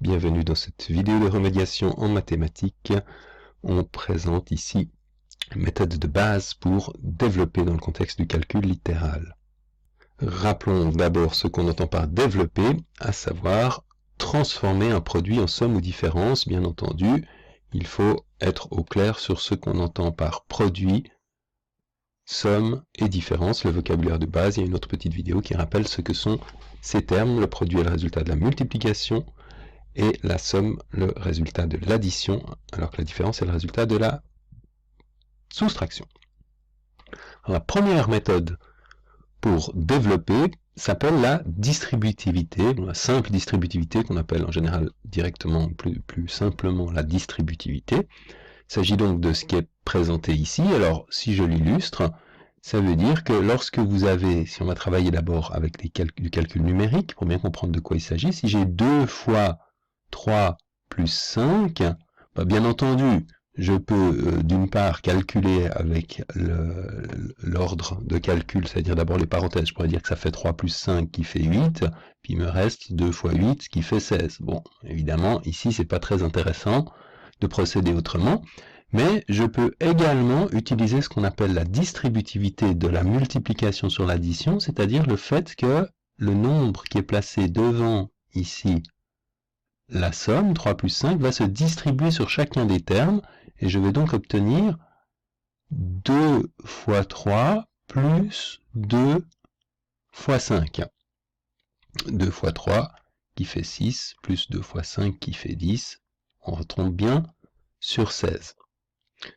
Bienvenue dans cette vidéo de remédiation en mathématiques. On présente ici une méthode de base pour développer dans le contexte du calcul littéral. Rappelons d'abord ce qu'on entend par développer, à savoir transformer un produit en somme ou différence. Bien entendu, il faut être au clair sur ce qu'on entend par produit, somme et différence, le vocabulaire de base. Il y a une autre petite vidéo qui rappelle ce que sont ces termes. Le produit est le résultat de la multiplication et la somme, le résultat de l'addition, alors que la différence est le résultat de la soustraction. Alors, la première méthode pour développer s'appelle la distributivité, la simple distributivité qu'on appelle en général directement, plus simplement la distributivité. Il s'agit donc de ce qui est présenté ici. Alors, si je l'illustre, ça veut dire que lorsque vous avez, si on va travailler d'abord avec du calcul numérique, pour bien comprendre de quoi il s'agit, si j'ai 2 fois 3 plus 5, bien entendu, je peux d'une part calculer avec l'ordre de calcul, c'est-à-dire d'abord les parenthèses, je pourrais dire que ça fait 3 plus 5 qui fait 8, puis il me reste 2 fois 8 qui fait 16. Bon, évidemment, ici c'est pas très intéressant de procéder autrement, mais je peux également utiliser ce qu'on appelle la distributivité de la multiplication sur l'addition, c'est-à-dire le fait que le nombre qui est placé devant ici la somme, 3 plus 5, va se distribuer sur chacun des termes, et je vais donc obtenir 2 fois 3 plus 2 fois 5. 2 fois 3 qui fait 6, plus 2 fois 5 qui fait 10, on retombe bien sur 16.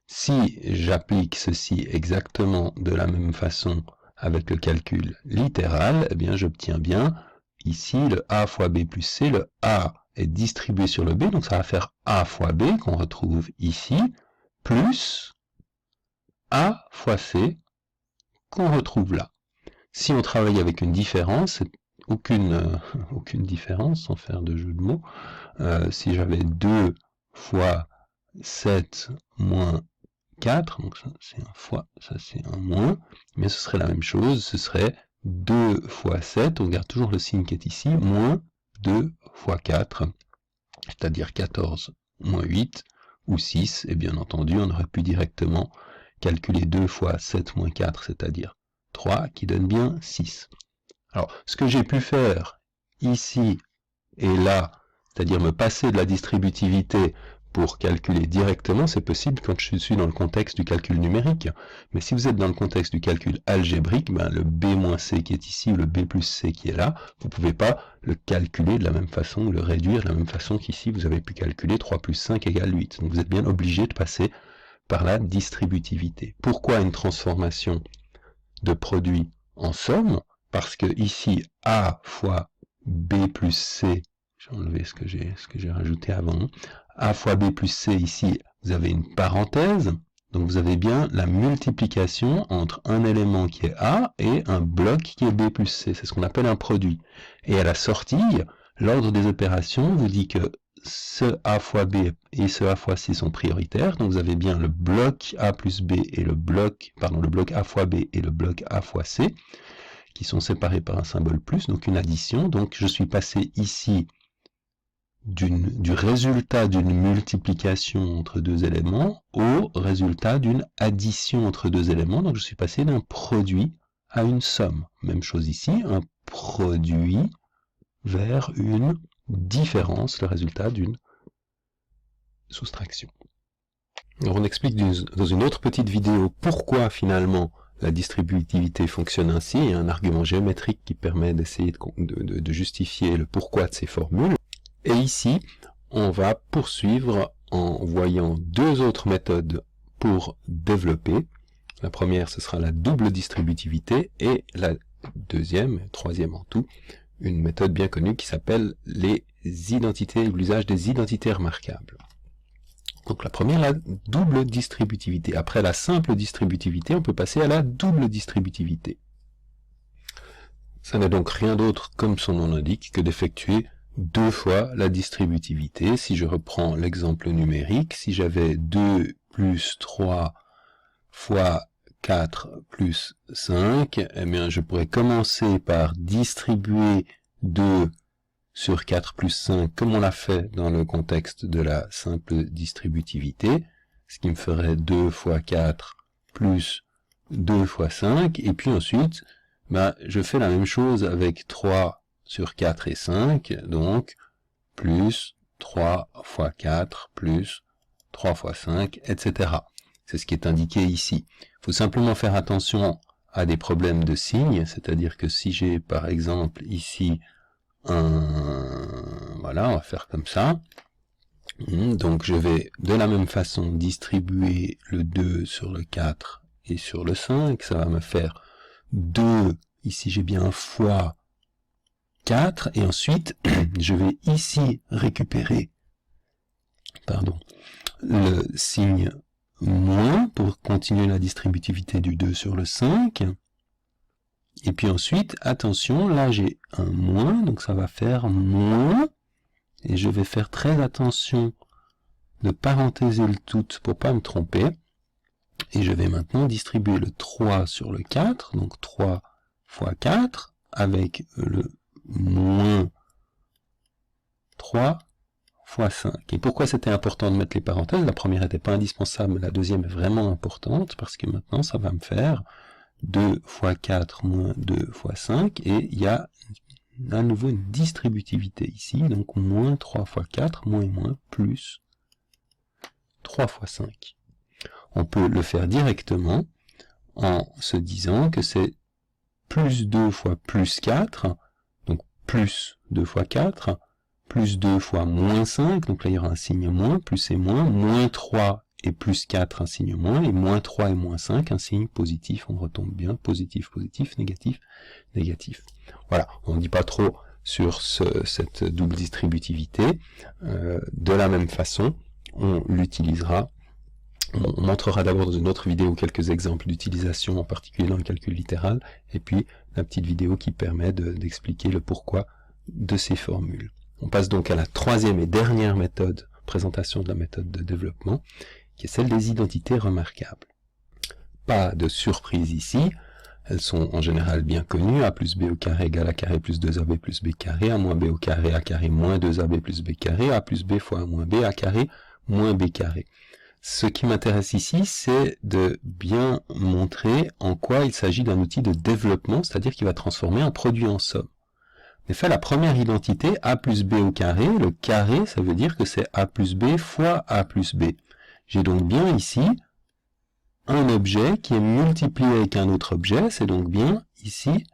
Si j'applique ceci exactement de la même façon avec le calcul littéral, eh bien j'obtiens bien ici le A fois B plus C, le A est distribué sur le B, donc ça va faire A fois B, qu'on retrouve ici, plus A fois C, qu'on retrouve là. Si on travaille avec une différence, aucune différence, sans faire de jeu de mots, si j'avais 2 fois 7 moins 4, donc ça c'est un fois, ça c'est un moins, mais ce serait la même chose, ce serait 2 fois 7, on garde toujours le signe qui est ici, moins 2 fois 4, c'est-à-dire 14 moins 8, ou 6, et bien entendu, on aurait pu directement calculer 2 fois 7 moins 4, c'est-à-dire 3, qui donne bien 6. Alors, ce que j'ai pu faire ici et là, c'est-à-dire me passer de la distributivité pour calculer directement, c'est possible quand je suis dans le contexte du calcul numérique. Mais si vous êtes dans le contexte du calcul algébrique, le B-C qui est ici, ou le B plus C qui est là, vous ne pouvez pas le calculer de la même façon, ou le réduire de la même façon qu'ici, vous avez pu calculer 3 plus 5 égale 8. Donc vous êtes bien obligé de passer par la distributivité. Pourquoi une transformation de produit en somme? Parce que ici, A fois B plus C, j'ai enlevé ce que j'ai rajouté avant, A fois B plus C, ici, vous avez une parenthèse, donc vous avez bien la multiplication entre un élément qui est A et un bloc qui est B plus C, c'est ce qu'on appelle un produit. Et à la sortie, l'ordre des opérations vous dit que ce A fois B et ce A fois C sont prioritaires, donc vous avez bien le bloc A plus B et le bloc A fois B et le bloc A fois C, qui sont séparés par un symbole plus, donc une addition. Donc je suis passé ici du résultat d'une multiplication entre deux éléments au résultat d'une addition entre deux éléments. Donc je suis passé d'un produit à une somme. Même chose ici, un produit vers une différence, le résultat d'une soustraction. Alors on explique dans une autre petite vidéo pourquoi finalement la distributivité fonctionne ainsi. Il y a un argument géométrique qui permet d'essayer de justifier le pourquoi de ces formules. Et ici, on va poursuivre en voyant deux autres méthodes pour développer. La première, ce sera la double distributivité, et la deuxième, troisième en tout, une méthode bien connue qui s'appelle les identités, l'usage des identités remarquables. Donc la première, la double distributivité. Après la simple distributivité, on peut passer à la double distributivité. Ça n'est donc rien d'autre, comme son nom l'indique, que d'effectuer 2 fois la distributivité. Si je reprends l'exemple numérique, si j'avais 2 plus 3 fois 4 plus 5, eh bien je pourrais commencer par distribuer 2 sur 4 plus 5, comme on l'a fait dans le contexte de la simple distributivité, ce qui me ferait 2 fois 4 plus 2 fois 5, et puis ensuite, je fais la même chose avec 3 sur 4 et 5, donc plus 3 fois 4 plus 3 fois 5, etc. C'est ce qui est indiqué ici. Il faut simplement faire attention à des problèmes de signes, c'est-à-dire que si j'ai par exemple ici voilà, on va faire comme ça. Donc je vais de la même façon distribuer le 2 sur le 4 et sur le 5, ça va me faire 2, ici j'ai bien fois 4, et ensuite je vais ici récupérer le signe moins pour continuer la distributivité du 2 sur le 5. Et puis ensuite, attention, là j'ai un moins, donc ça va faire moins, et je vais faire très attention de parenthéser le tout pour pas me tromper, et je vais maintenant distribuer le 3 sur le 4, donc 3 fois 4, avec le moins 3 fois 5. Et pourquoi c'était important de mettre les parenthèses? La première n'était pas indispensable, mais la deuxième est vraiment importante, parce que maintenant ça va me faire 2 fois 4 moins 2 fois 5, et il y a à nouveau une distributivité ici, donc moins 3 fois 4, moins et moins, plus 3 fois 5. On peut le faire directement en se disant que c'est plus 2 fois plus 4, donc plus 2 fois 4, plus 2 fois moins 5, donc là il y aura un signe moins, plus et moins 3 et plus 4, un signe moins, et moins 3 et moins 5, un signe positif, on retombe bien, positif, positif, négatif, négatif. Voilà, on ne dit pas trop sur cette double distributivité. De la même façon, on l'utilisera, on montrera d'abord dans une autre vidéo quelques exemples d'utilisation, en particulier dans le calcul littéral, et puis la petite vidéo qui permet d'expliquer le pourquoi de ces formules. On passe donc à la troisième et dernière méthode, présentation de la méthode de développement, qui est celle des identités remarquables. Pas de surprise ici, elles sont en général bien connues, a plus b au carré égale a carré plus 2ab plus b carré, a moins b au carré a carré moins 2ab plus b carré, a plus b fois a moins b, a carré moins b carré. Ce qui m'intéresse ici, c'est de bien montrer en quoi il s'agit d'un outil de développement, c'est-à-dire qui va transformer un produit en somme. En effet, la première identité, a plus b au carré, le carré, ça veut dire que c'est a plus b fois a plus b. J'ai donc bien ici un objet qui est multiplié avec un autre objet, c'est donc bien ici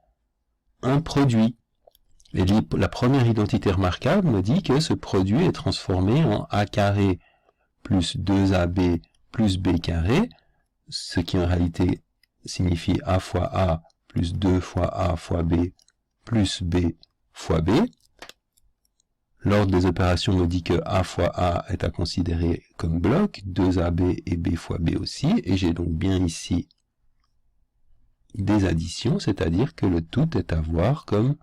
un produit. Et la première identité remarquable me dit que ce produit est transformé en a carré plus 2ab plus b carré, ce qui en réalité signifie a fois a plus 2 fois a fois b plus b fois b. L'ordre des opérations me dit que a fois a est à considérer comme bloc, 2ab et b fois b aussi, et j'ai donc bien ici des additions, c'est-à-dire que le tout est à voir comme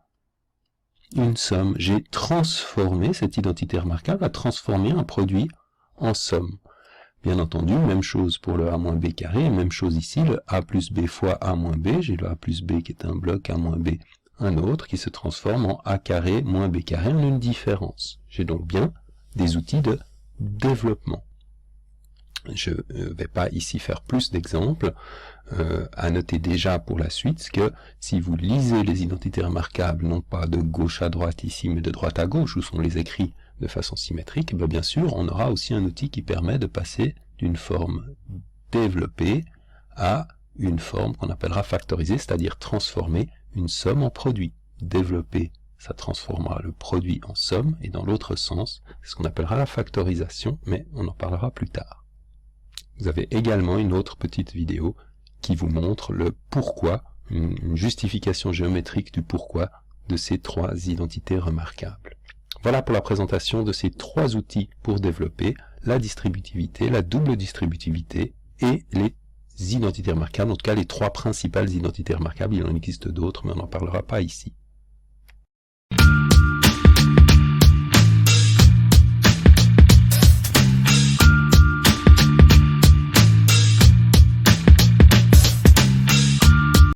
une somme. J'ai transformé cette identité remarquable, à transformer un produit en somme. Bien entendu, même chose pour le a moins b carré, même chose ici, le a plus b fois a moins b, j'ai le a plus b qui est un bloc, a moins b un autre qui se transforme en a carré moins b carré en une différence. J'ai donc bien des outils de développement. Je ne vais pas ici faire plus d'exemples, à noter déjà pour la suite que si vous lisez les identités remarquables, non pas de gauche à droite ici, mais de droite à gauche, où sont les écrits de façon symétrique, bien sûr, on aura aussi un outil qui permet de passer d'une forme développée à une forme qu'on appellera factorisée, c'est-à-dire transformer une somme en produit. Développer, ça transformera le produit en somme, et dans l'autre sens, c'est ce qu'on appellera la factorisation, mais on en parlera plus tard. Vous avez également une autre petite vidéo qui vous montre le pourquoi, une justification géométrique du pourquoi de ces trois identités remarquables. Voilà pour la présentation de ces trois outils pour développer la distributivité, la double distributivité et les identités remarquables, en tout cas les trois principales identités remarquables. Il en existe d'autres, mais on n'en parlera pas ici.